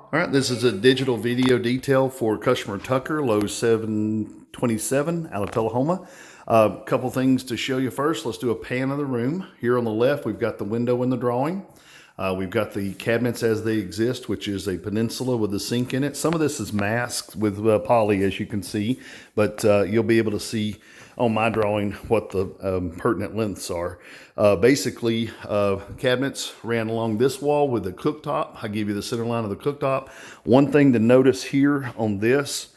All right, this is a digital video detail for customer Tucker, Lowe's 727 out of Tullahoma. A couple things to show you first. Let's do a pan of the room. Here on the left, we've got the window in the drawing. We've got the cabinets as they exist, which is a peninsula with a sink in it. Some of this is masked with poly, as you can see, but you'll be able to see on my drawing what the pertinent lengths are. Basically, cabinets ran along this wall with the cooktop. I give you the center line of the cooktop. One thing to notice here on this,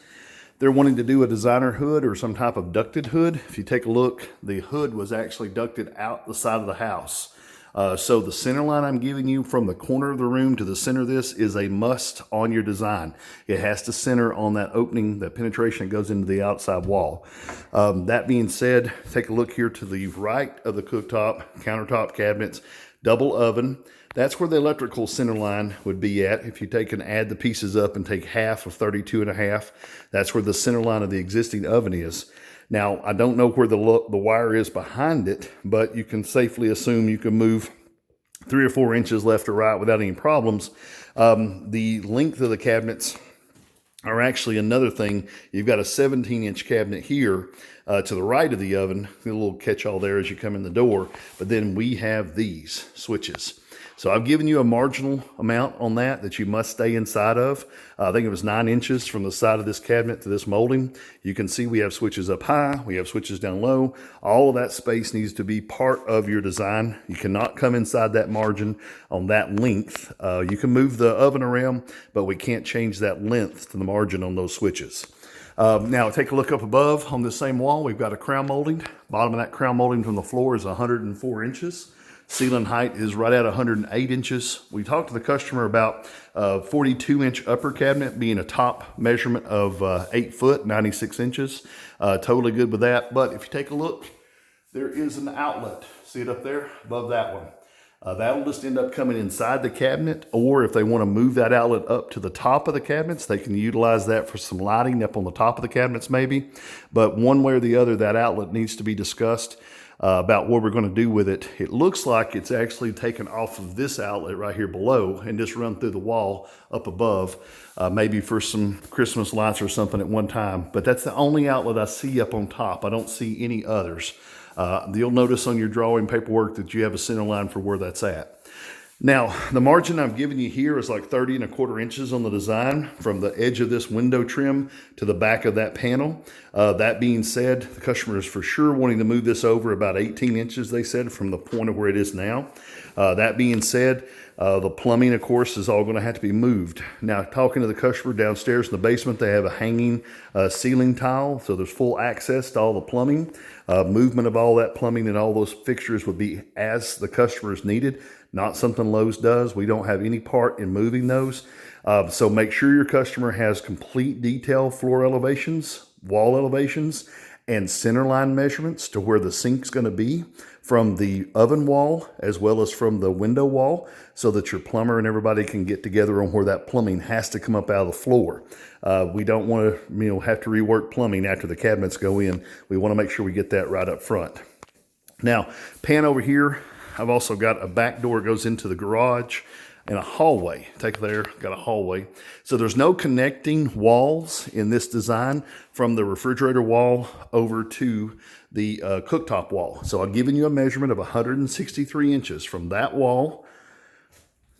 they're wanting to do a designer hood or some type of ducted hood. If you take a look, the hood was actually ducted out the side of the house. So the center line I'm giving you from the corner of the room to the center of this is a must on your design. It has to center on that opening, that penetration that goes into the outside wall. That being said, take a look here to the right of the cooktop, countertop cabinets, double oven. That's where the electrical center line would be at. If you take and add the pieces up and take half of 32.5, that's where the center line of the existing oven is. Now, I don't know where the wire is behind it, but you can safely assume you can move 3 or 4 inches left or right without any problems. The length of the cabinets are actually another thing. You've got a 17-inch cabinet here to the right of the oven, a little catch-all there as you come in the door, but then we have these switches. So I've given you a marginal amount on that you must stay inside of. I think it was 9 inches from the side of this cabinet to this molding. You can see we have switches up high, we have switches down low. All of that space needs to be part of your design. You cannot come inside that margin on that length. You can move the oven around, but we can't change that length to the margin on those switches. Now take a look up above on the same wall. We've got a crown molding. Bottom of that crown molding from the floor is 104 inches. Ceiling height is right at 108 inches. We talked to the customer about 42-inch upper cabinet being a top measurement of 8 foot, 96 inches. Totally good with that. But if you take a look, there is an outlet. See it up there above that one. That'll just end up coming inside the cabinet, or if they want to move that outlet up to the top of the cabinets, they can utilize that for some lighting up on the top of the cabinets maybe. But one way or the other, that outlet needs to be discussed about what we're going to do with it. It looks like it's actually taken off of this outlet right here below and just run through the wall up above, maybe for some Christmas lights or something at one time. But that's the only outlet I see up on top. I don't see any others. You'll notice on your drawing paperwork that you have a center line for where that's at. Now, the margin I've given you here is like 30.25 inches on the design from the edge of this window trim to the back of that panel. That being said, the customer is for sure wanting to move this over about 18 inches, they said, from the point of where it is now. That being said, the plumbing, of course, is all going to have to be moved. Now, talking to the customer downstairs in the basement, they have a hanging ceiling tile, so there's full access to all the plumbing. Movement of all that plumbing and all those fixtures would be as the customer is needed, not something Lowe's does. We don't have any part in moving those. So make sure your customer has complete detail floor elevations, wall elevations, and center line measurements to where the sink's going to be from the oven wall as well as from the window wall, so that your plumber and everybody can get together on where that plumbing has to come up out of the floor. We don't want to have to rework plumbing after the cabinets go in. We want to make sure we get that right up front. Now, pan over here. I've also got a back door that goes into the garage and a hallway. Take there, got a hallway. So there's no connecting walls in this design from the refrigerator wall over to the cooktop wall. So I've given you a measurement of 163 inches from that wall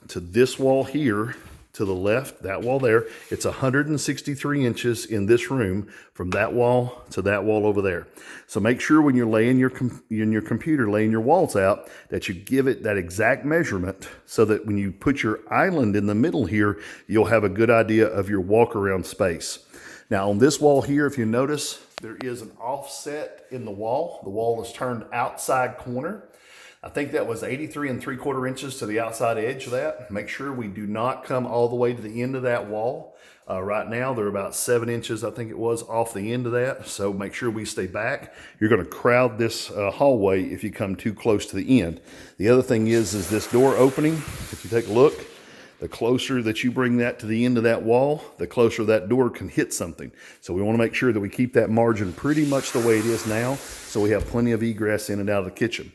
to this wall here to the left, that wall there. It's 163 inches in this room from that wall to that wall over there. So make sure when you're laying in your computer, laying your walls out, that you give it that exact measurement so that when you put your island in the middle here, you'll have a good idea of your walk around space. Now on this wall here, if you notice, there is an offset in the wall. The wall is turned outside corner. I think that was 83.75 inches to the outside edge of that. Make sure we do not come all the way to the end of that wall. Right now, they're about 7 inches, I think it was, off the end of that. So make sure we stay back. You're going to crowd this hallway if you come too close to the end. The other thing is this door opening. If you take a look, the closer that you bring that to the end of that wall, the closer that door can hit something. So we want to make sure that we keep that margin pretty much the way it is now, so we have plenty of egress in and out of the kitchen.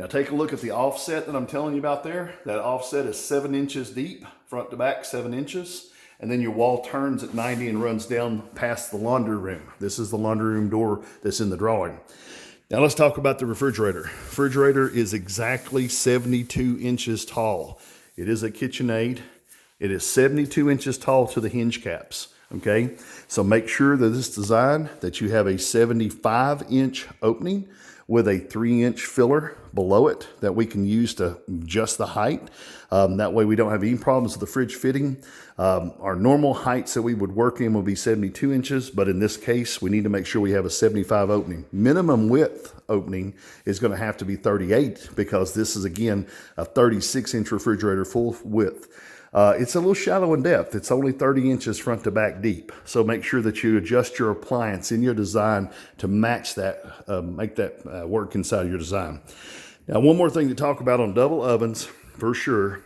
Now take a look at the offset that I'm telling you about there. That offset is 7 inches deep, front to back, 7 inches. and then your wall turns at 90 and runs down past the laundry room. This is the laundry room door that's in the drawing. Now let's talk about the refrigerator. Refrigerator is exactly 72 inches tall. It is a KitchenAid. It is 72 inches tall to the hinge caps. Okay, so make sure that this design that you have a 75-inch opening with a 3-inch filler below it that we can use to adjust the height. That way we don't have any problems with the fridge fitting. Our normal heights that we would work in would be 72 inches, but in this case, we need to make sure we have a 75 opening. Minimum width opening is going to have to be 38 because this is, again, a 36-inch refrigerator full width. It's a little shallow in depth. It's only 30 inches front to back deep. So make sure that you adjust your appliance in your design to match that, make that work inside your design. Now, one more thing to talk about on double ovens, for sure.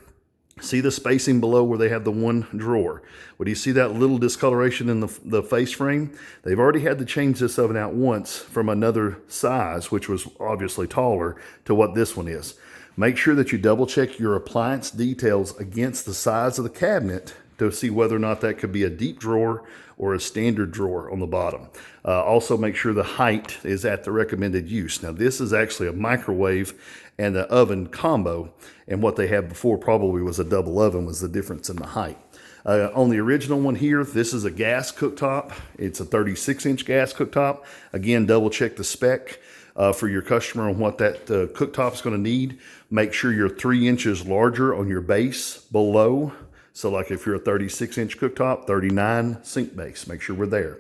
See the spacing below where they have the one drawer. Well, do you see that little discoloration in the face frame? They've already had to change this oven out once from another size, which was obviously taller, to what this one is. Make sure that you double check your appliance details against the size of the cabinet to see whether or not that could be a deep drawer or a standard drawer on the bottom. Also make sure the height is at the recommended use. Now this is actually a microwave and an oven combo, and what they had before probably was a double oven was the difference in the height. On the original one here, this is a gas cooktop. It's a 36-inch gas cooktop. Again, double check the spec for your customer on what that cooktop is going to need. Make sure you're 3 inches larger on your base below. So like if you're a 36-inch cooktop, 39 sink base, make sure we're there.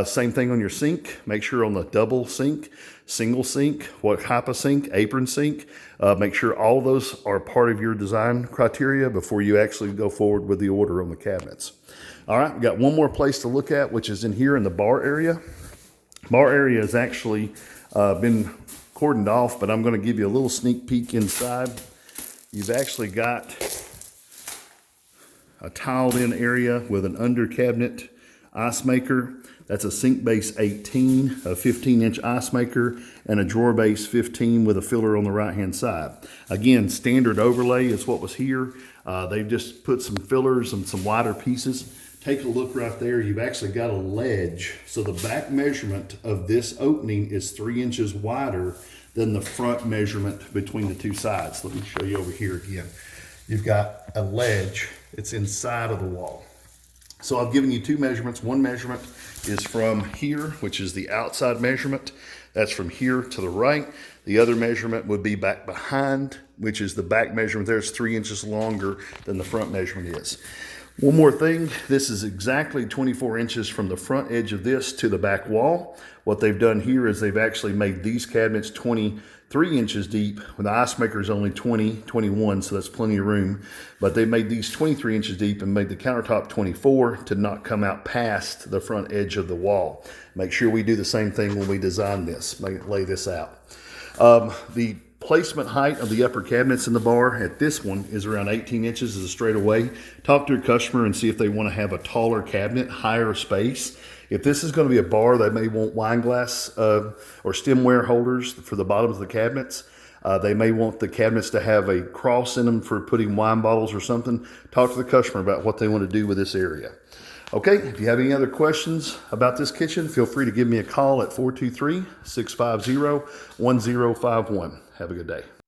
Same thing on your sink. Make sure on the double sink, single sink, what type of sink, apron sink. Make sure all those are part of your design criteria before you actually go forward with the order on the cabinets. All right, we got one more place to look at, which is in here in the bar area. Bar area has actually been cordoned off, but I'm going to give you a little sneak peek inside. You've actually got a tiled in area with an under cabinet ice maker. That's a sink base 18, a 15-inch ice maker, and a drawer base 15 with a filler on the right-hand side. Again, standard overlay is what was here. They've just put some fillers and some wider pieces. Take a look right there. You've actually got a ledge. So the back measurement of this opening is 3 inches wider than the front measurement between the two sides. Let me show you over here again. You've got a ledge. It's inside of the wall. So I've given you two measurements. One measurement is from here, which is the outside measurement. That's from here to the right. The other measurement would be back behind, which is the back measurement. There's 3 inches longer than the front measurement is. One more thing, this is exactly 24 inches from the front edge of this to the back wall. What they've done here is they've actually made these cabinets 23 inches deep, when the ice maker is only 21, so that's plenty of room. But they made these 23 inches deep and made the countertop 24 to not come out past the front edge of the wall. Make sure we do the same thing when we design this, lay this out. The placement height of the upper cabinets in the bar at this one is around 18 inches as a straightaway. Talk to your customer and see if they want to have a taller cabinet, higher space. If this is going to be a bar, they may want wine glass or stemware holders for the bottoms of the cabinets. They may want the cabinets to have a cross in them for putting wine bottles or something. Talk to the customer about what they want to do with this area. Okay, if you have any other questions about this kitchen, feel free to give me a call at 423-650-1051. Have a good day.